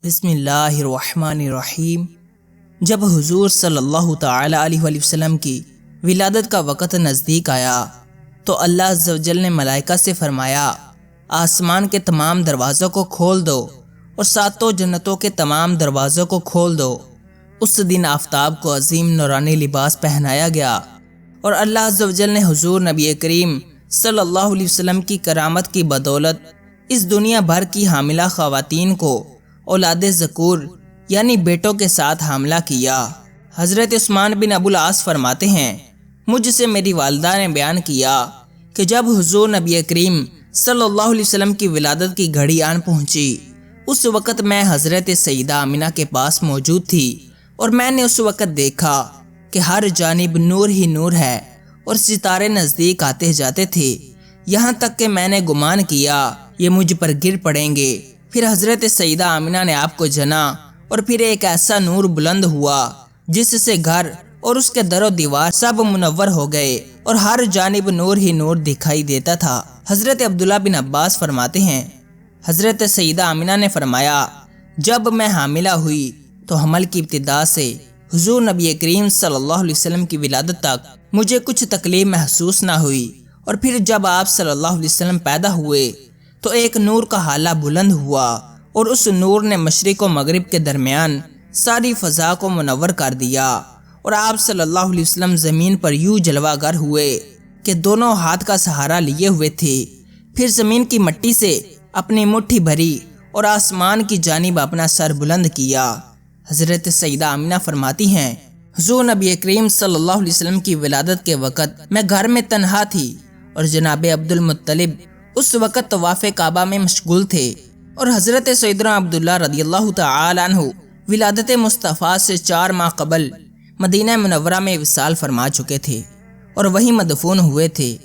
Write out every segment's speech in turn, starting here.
بسم اللہ الرحمن الرحیم۔ جب حضور صلی اللہ تعالی علیہ وسلم کی ولادت کا وقت نزدیک آیا تو اللہ عز و جل نے ملائکہ سے فرمایا، آسمان کے تمام دروازوں کو کھول دو اور ساتوں جنتوں کے تمام دروازوں کو کھول دو۔ اس دن آفتاب کو عظیم نورانی لباس پہنایا گیا اور اللہ عز و جل نے حضور نبی کریم صلی اللہ علیہ وسلم کی کرامت کی بدولت اس دنیا بھر کی حاملہ خواتین کو اولاد ذکور یعنی بیٹوں کے ساتھ حاملہ کیا۔ حضرت عثمان بن ابو العاص فرماتے ہیں، مجھ سے میری والدہ نے بیان کیا کہ جب حضور نبی کریم صلی اللہ علیہ وسلم کی ولادت کی گھڑی آن پہنچی، اس وقت میں حضرت سیدہ آمنہ کے پاس موجود تھی اور میں نے اس وقت دیکھا کہ ہر جانب نور ہی نور ہے اور ستارے نزدیک آتے جاتے تھے، یہاں تک کہ میں نے گمان کیا یہ مجھ پر گر پڑیں گے۔ پھر حضرت سیدہ آمنہ نے آپ کو جنا اور پھر ایک ایسا نور بلند ہوا جس سے گھر اور اس کے در و دیوار سب منور ہو گئے اور ہر جانب نور ہی نور دکھائی دیتا تھا۔ حضرت عبداللہ بن عباس فرماتے ہیں، حضرت سیدہ آمنہ نے فرمایا، جب میں حاملہ ہوئی تو حمل کی ابتدا سے حضور نبی کریم صلی اللہ علیہ وسلم کی ولادت تک مجھے کچھ تکلیف محسوس نہ ہوئی، اور پھر جب آپ صلی اللہ علیہ وسلم پیدا ہوئے تو ایک نور کا حالہ بلند ہوا اور اس نور نے مشرق و مغرب کے درمیان ساری فضا کو منور کر دیا، اور آپ صلی اللہ علیہ وسلم زمین پر یوں جلوہ گر ہوئے کہ دونوں ہاتھ کا سہارا لیے ہوئے تھے۔ پھر زمین کی مٹی سے اپنی مٹھی بھری اور آسمان کی جانب اپنا سر بلند کیا۔ حضرت سیدہ آمنہ فرماتی ہیں، حضور نبی کریم صلی اللہ علیہ وسلم کی ولادت کے وقت میں گھر میں تنہا تھی اور جناب عبد المطلب اس وقت طواف کعبہ میں مشغول تھے، اور حضرت سیدنا عبداللہ رضی اللہ تعالی عنہ ولادت مصطفیٰ سے 4 ماہ قبل مدینہ منورہ میں وصال فرما چکے تھے اور وہیں مدفون ہوئے تھے۔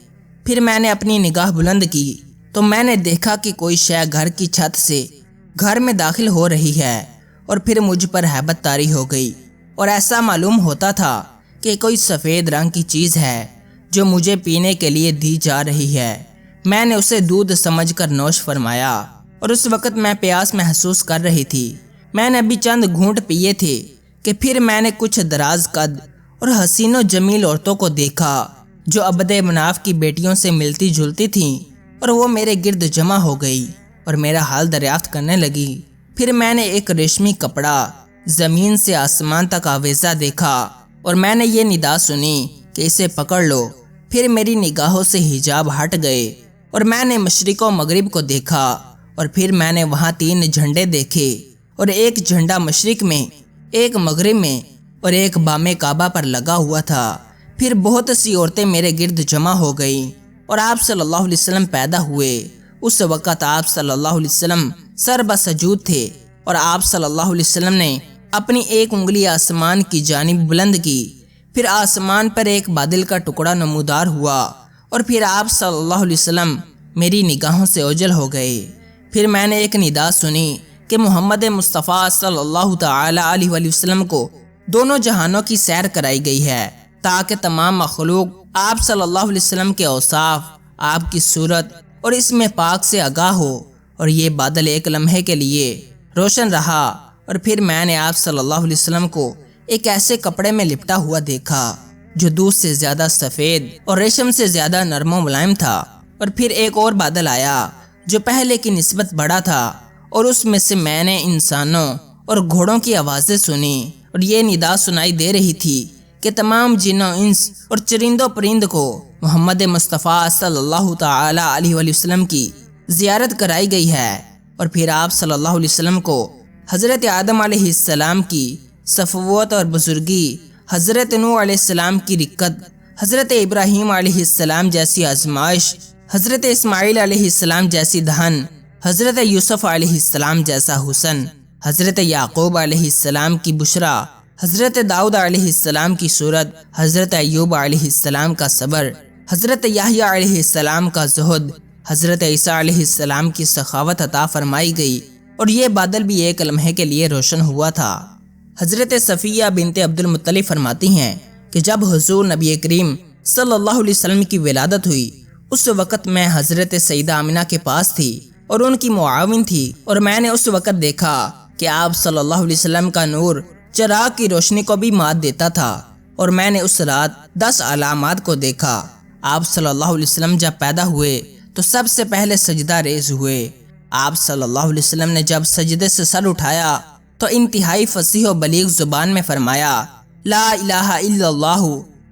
پھر میں نے اپنی نگاہ بلند کی تو میں نے دیکھا کہ کوئی شے گھر کی چھت سے گھر میں داخل ہو رہی ہے، اور پھر مجھ پر ہیبت طاری ہو گئی اور ایسا معلوم ہوتا تھا کہ کوئی سفید رنگ کی چیز ہے جو مجھے پینے کے لیے دی جا رہی ہے۔ میں نے اسے دودھ سمجھ کر نوش فرمایا اور اس وقت میں پیاس محسوس کر رہی تھی۔ میں نے ابھی چند گھونٹ پیے تھے کہ پھر میں نے کچھ دراز قد اور حسین و جمیل عورتوں کو دیکھا جو عبد مناف کی بیٹیوں سے ملتی جلتی تھیں، اور وہ میرے گرد جمع ہو گئی اور میرا حال دریافت کرنے لگی۔ پھر میں نے ایک ریشمی کپڑا زمین سے آسمان تک آویزہ دیکھا اور میں نے یہ ندا سنی کہ اسے پکڑ لو۔ پھر میری نگاہوں سے حجاب ہٹ گئے اور میں نے مشرق و مغرب کو دیکھا، اور پھر میں نے وہاں 3 جھنڈے دیکھے، اور ایک جھنڈا مشرق میں، ایک مغرب میں اور ایک بام کعبہ پر لگا ہوا تھا۔ پھر بہت سی عورتیں میرے گرد جمع ہو گئیں اور آپ صلی اللہ علیہ وسلم پیدا ہوئے۔ اس وقت آپ صلی اللہ علیہ وسلم سر بسجود تھے، اور آپ صلی اللہ علیہ وسلم نے اپنی ایک انگلی آسمان کی جانب بلند کی۔ پھر آسمان پر ایک بادل کا ٹکڑا نمودار ہوا، اور پھر آپ صلی اللہ علیہ وسلم میری نگاہوں سے اوجھل ہو گئے۔ پھر میں نے ایک ندا سنی کہ محمد مصطفیٰ صلی اللہ تعالی علیہ وسلم کو دونوں جہانوں کی سیر کرائی گئی ہے، تاکہ تمام مخلوق آپ صلی اللہ علیہ وسلم کے اوصاف، آپ کی صورت اور اسم پاک سے آگاہ ہو۔ اور یہ بادل ایک لمحے کے لیے روشن رہا، اور پھر میں نے آپ صلی اللہ علیہ وسلم کو ایک ایسے کپڑے میں لپٹا ہوا دیکھا جو دودھ سے زیادہ سفید اور ریشم سے زیادہ نرم و ملائم تھا۔ اور پھر ایک اور بادل آیا جو پہلے کی نسبت بڑا تھا، اور اس میں سے میں نے انسانوں اور گھوڑوں کی آوازیں سنی، اور یہ ندا سنائی دے رہی تھی کہ تمام جن و انس اور چرند و پرند کو محمد مصطفیٰ صلی اللہ تعالی علیہ وسلم کی زیارت کرائی گئی ہے۔ اور پھر آپ صلی اللہ علیہ وسلم کو حضرت آدم علیہ السلام کی صفوت اور بزرگی، حضرت نوح علیہ السلام کی رکت، حضرت ابراہیم علیہ السلام جیسی آزمائش، حضرت اسماعیل علیہ السلام جیسی دہن، حضرت یوسف علیہ السلام جیسا حسن، حضرت یعقوب علیہ السلام کی بشرا، حضرت داؤد علیہ السلام کی صورت، حضرت ایوب علیہ السلام کا صبر، حضرت یحییٰ علیہ السلام کا زہد، حضرت عیسیٰ علیہ السلام کی سخاوت عطا فرمائی گئی، اور یہ بادل بھی ایک لمحے کے لیے روشن ہوا تھا۔ حضرت صفیہ بنت عبد المطلب فرماتی ہیں کہ جب حضور نبی کریم صلی اللہ علیہ وسلم کی ولادت ہوئی، اس وقت میں حضرت سیدہ آمنہ کے پاس تھی اور ان کی معاون تھی، اور میں نے اس وقت دیکھا کہ آپ صلی اللہ علیہ وسلم کا نور چراغ کی روشنی کو بھی مات دیتا تھا، اور میں نے اس رات 10 علامات کو دیکھا۔ آپ صلی اللہ علیہ وسلم جب پیدا ہوئے تو سب سے پہلے سجدہ ریز ہوئے۔ آپ صلی اللہ علیہ وسلم نے جب سجدے سے سر اٹھایا تو انتہائی فصیح و بلیغ زبان میں فرمایا، لا الہ الا اللہ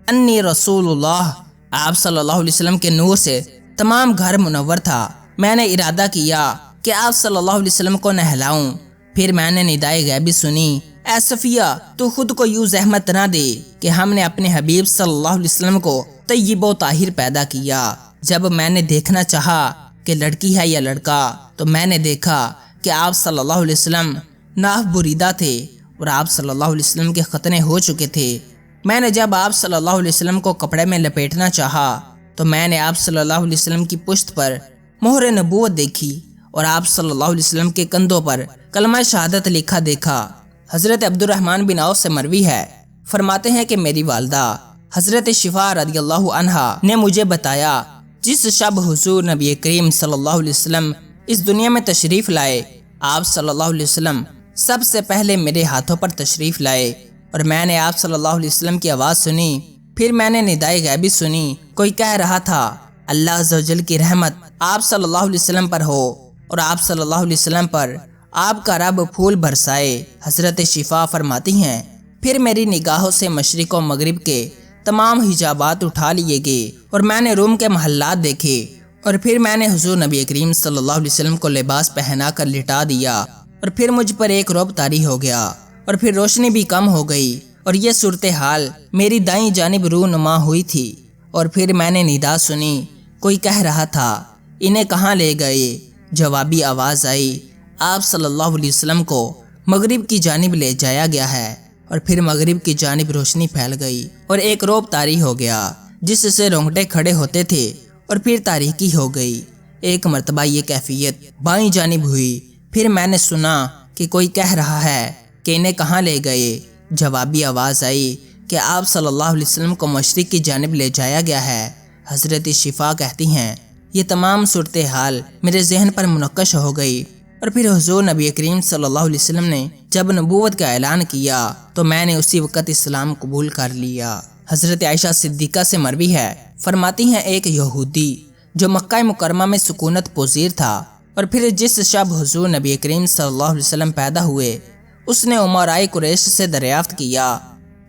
انی رسول اللہ۔ آپ صلی اللہ علیہ وسلم کے نور سے تمام گھر منور تھا۔ میں نے ارادہ کیا کہ آپ صلی اللہ علیہ وسلم کو نہلاؤں، پھر میں نے ندائے غیبی سنی، اے صفیہ تو خود کو یوں زحمت نہ دے کہ ہم نے اپنے حبیب صلی اللہ علیہ وسلم کو طیب و طاہر پیدا کیا۔ جب میں نے دیکھنا چاہا کہ لڑکی ہے یا لڑکا تو میں نے دیکھا کہ آپ صلی اللہ علیہ وسلم ناف بریدہ تھے اور آپ صلی اللہ علیہ وسلم کے ختنے ہو چکے تھے۔ میں نے جب آپ صلی اللہ علیہ وسلم کو کپڑے میں لپیٹنا چاہا تو میں نے آپ صلی اللہ علیہ وسلم کی پشت پر مہر نبوت دیکھی اور آپ صلی اللہ علیہ وسلم کے کندھوں پر کلمہ شہادت لکھا دیکھا۔ حضرت عبد الرحمن بن عوف سے مروی ہے، فرماتے ہیں کہ میری والدہ حضرت شفا رضی اللہ عنہا نے مجھے بتایا، جس شب حضور نبی کریم صلی اللہ علیہ وسلم اس دنیا میں تشریف لائے، آپ صلی اللہ علیہ وسلم سب سے پہلے میرے ہاتھوں پر تشریف لائے اور میں نے آپ صلی اللہ علیہ وسلم کی آواز سنی۔ پھر میں نے ندائے غیبی سنی، کوئی کہہ رہا تھا، اللہ عز و جل کی رحمت آپ صلی اللہ علیہ وسلم پر ہو اور آپ صلی اللہ علیہ وسلم پر آپ کا رب پھول برسائے۔ حضرت شفا فرماتی ہیں، پھر میری نگاہوں سے مشرق و مغرب کے تمام حجابات اٹھا لیے گئے اور میں نے روم کے محلات دیکھے، اور پھر میں نے حضور نبی کریم صلی اللہ علیہ وسلم کو لباس پہنا کر لٹا دیا، اور پھر مجھ پر ایک رعب طاری ہو گیا، اور پھر روشنی بھی کم ہو گئی، اور یہ صورتحال میری دائیں جانب رونما ہوئی تھی۔ اور پھر میں نے ندا سنی، کوئی کہہ رہا تھا، انہیں کہاں لے گئے؟ جوابی آواز آئی، آپ صلی اللہ علیہ وسلم کو مغرب کی جانب لے جایا گیا ہے، اور پھر مغرب کی جانب روشنی پھیل گئی اور ایک رعب طاری ہو گیا جس سے رونگٹے کھڑے ہوتے تھے، اور پھر تاریکی ہو گئی۔ ایک مرتبہ یہ کیفیت بائیں جانب ہوئی، پھر میں نے سنا کہ کوئی کہہ رہا ہے کہ انہیں کہاں لے گئے؟ جوابی آواز آئی کہ آپ صلی اللہ علیہ وسلم کو مشرق کی جانب لے جایا گیا ہے۔ حضرت شفا کہتی ہیں، یہ تمام صورتحال میرے ذہن پر منقش ہو گئی، اور پھر حضور نبی کریم صلی اللہ علیہ وسلم نے جب نبوت کا اعلان کیا تو میں نے اسی وقت اسلام قبول کر لیا۔ حضرت عائشہ صدیقہ سے مروی ہے، فرماتی ہیں، ایک یہودی جو مکہ مکرمہ میں سکونت پذیر تھا اور پھر جس شب حضور نبی کریم صلی اللہ علیہ وسلم پیدا ہوئے، اس نے امراء قریش سے دریافت کیا،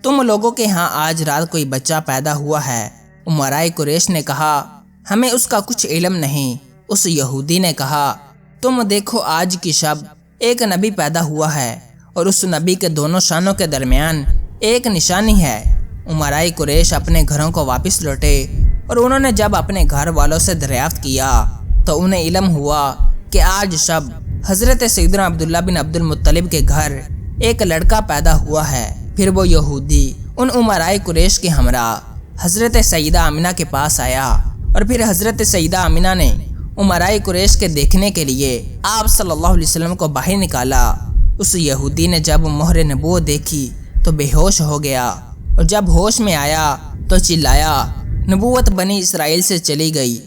تم لوگوں کے ہاں آج رات کوئی بچہ پیدا ہوا ہے؟ امراء قریش نے کہا، ہمیں اس کا کچھ علم نہیں۔ اس یہودی نے کہا، تم دیکھو آج کی شب ایک نبی پیدا ہوا ہے اور اس نبی کے دونوں شانوں کے درمیان ایک نشانی ہے۔ امراء قریش اپنے گھروں کو واپس لوٹے اور انہوں نے جب اپنے گھر والوں سے دریافت کیا تو انہیں علم ہوا کہ آج شب حضرت سیدنا عبداللہ بن عبد المطلب کے گھر ایک لڑکا پیدا ہوا ہے۔ پھر وہ یہودی ان امراء قریش کے ہمراہ حضرت سیدہ آمنہ کے پاس آیا، اور پھر حضرت سیدہ آمنہ نے امراء قریش کے دیکھنے کے لیے آپ صلی اللہ علیہ وسلم کو باہر نکالا۔ اس یہودی نے جب مہر نبوت دیکھی تو بے ہوش ہو گیا، اور جب ہوش میں آیا تو چلایا، نبوت بنی اسرائیل سے چلی گئی،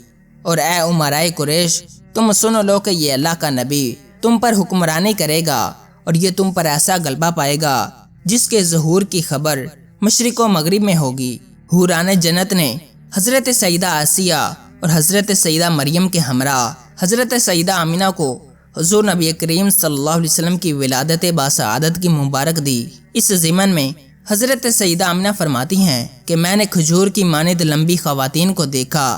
اور اے امراء قریش، تم سن لو کہ یہ اللہ کا نبی تم پر حکمرانی کرے گا، اور یہ تم پر ایسا غلبہ پائے گا جس کے ظہور کی خبر مشرق و مغرب میں ہوگی۔ حوران جنت نے حضرت سیدہ آسیہ اور حضرت سیدہ مریم کے ہمراہ حضرت سیدہ آمنہ کو حضور نبی کریم صلی اللہ علیہ وسلم کی ولادت باسعادت کی مبارک دی۔ اس ضمن میں حضرت سیدہ آمنہ فرماتی ہیں کہ میں نے کھجور کی مانند لمبی خواتین کو دیکھا،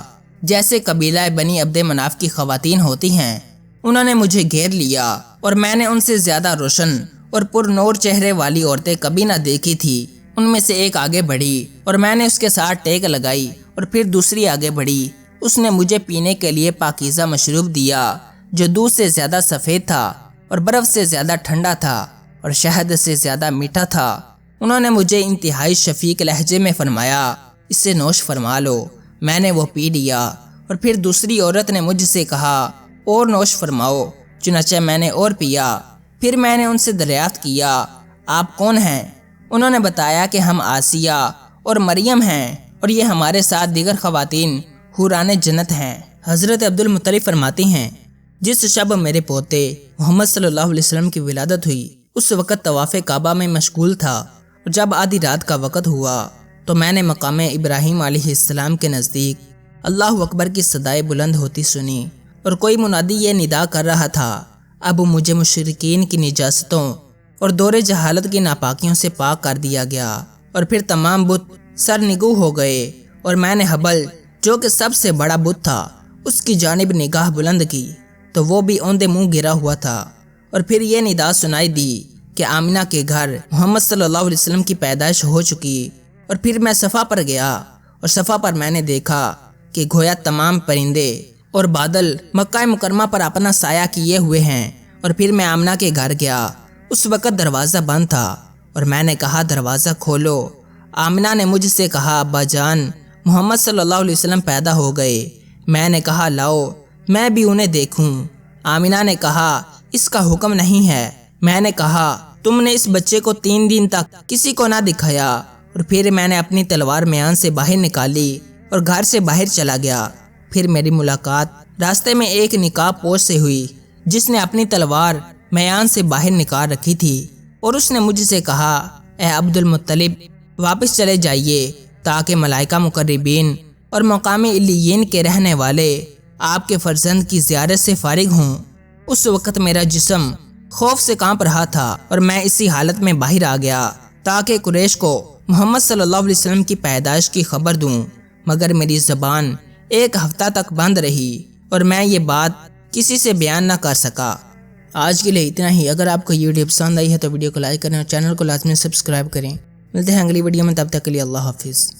جیسے قبیلہ بنی عبد مناف کی خواتین ہوتی ہیں۔ انہوں نے مجھے گھیر لیا اور میں نے ان سے زیادہ روشن اور پر نور چہرے والی عورتیں کبھی نہ دیکھی تھی۔ ان میں سے ایک آگے بڑھی اور میں نے اس کے ساتھ ٹیک لگائی، اور پھر دوسری آگے بڑھی، اس نے مجھے پینے کے لیے پاکیزہ مشروب دیا جو دودھ سے زیادہ سفید تھا اور برف سے زیادہ ٹھنڈا تھا اور شہد سے زیادہ میٹھا تھا۔ انہوں نے مجھے انتہائی شفیق لہجے میں فرمایا، اسے نوش فرما لو۔ میں نے وہ پی لیا، اور پھر دوسری عورت نے مجھ سے کہا، اور نوش فرماؤ۔ چنانچہ میں نے اور پیا۔ پھر میں نے ان سے دریافت کیا، آپ کون ہیں؟ انہوں نے بتایا کہ ہم آسیہ اور مریم ہیں، اور یہ ہمارے ساتھ دیگر خواتین حوران جنت ہیں۔ حضرت عبد المطلب فرماتی ہیں، جس شب میرے پوتے محمد صلی اللہ علیہ وسلم کی ولادت ہوئی اس وقت طواف کعبہ میں مشغول تھا اور جب آدھی رات کا وقت ہوا تو میں نے مقام ابراہیم علیہ السلام کے نزدیک اللہ اکبر کی صدائے بلند ہوتی سنی اور کوئی منادی یہ ندا کر رہا تھا، اب مجھے مشرکین کی نجاستوں اور دور جہالت کی ناپاکیوں سے پاک کر دیا گیا۔ اور پھر تمام بت سرنگو ہو گئے اور میں نے حبل جو کہ سب سے بڑا بت تھا اس کی جانب نگاہ بلند کی تو وہ بھی اوندے منہ گرا ہوا تھا۔ اور پھر یہ ندا سنائی دی کہ آمنہ کے گھر محمد صلی اللہ علیہ وسلم کی پیدائش ہو چکی۔ اور پھر میں صفا پر گیا اور صفا پر میں نے دیکھا کہ گویا تمام پرندے اور بادل مکہ مکرمہ پر اپنا سایہ کیے ہوئے ہیں۔ اور پھر میں آمنہ کے گھر گیا، اس وقت دروازہ بند تھا اور میں نے کہا دروازہ کھولو۔ آمنہ نے مجھ سے کہا ابا جان محمد صلی اللہ علیہ وسلم پیدا ہو گئے۔ میں نے کہا لاؤ میں بھی انہیں دیکھوں۔ آمنہ نے کہا اس کا حکم نہیں ہے۔ میں نے کہا تم نے اس بچے کو 3 دن تک کسی کو نہ دکھایا۔ اور پھر میں نے اپنی تلوار میان سے باہر نکالی اور گھر سے باہر چلا گیا۔ پھر میری ملاقات راستے میں ایک نقاب پوش سے ہوئی جس نے اپنی تلوار میان سے باہر نکال رکھی تھی، اور اس نے مجھ سے کہا اے عبد المطلب واپس چلے جائیے تاکہ ملائکہ مقربین اور مقام علیین کے رہنے والے آپ کے فرزند کی زیارت سے فارغ ہوں۔ اس وقت میرا جسم خوف سے کانپ رہا تھا اور میں اسی حالت میں باہر آ گیا تاکہ قریش کو محمد صلی اللہ علیہ وسلم کی پیدائش کی خبر دوں، مگر میری زبان 1 ہفتہ تک بند رہی اور میں یہ بات کسی سے بیان نہ کر سکا۔ آج کے لیے اتنا ہی۔ اگر آپ کو یہ ویڈیو پسند آئی ہے تو ویڈیو کو لائک کریں اور چینل کو لازمی سبسکرائب کریں۔ ملتے ہیں اگلی ویڈیو میں، تب تک کے لیے اللہ حافظ۔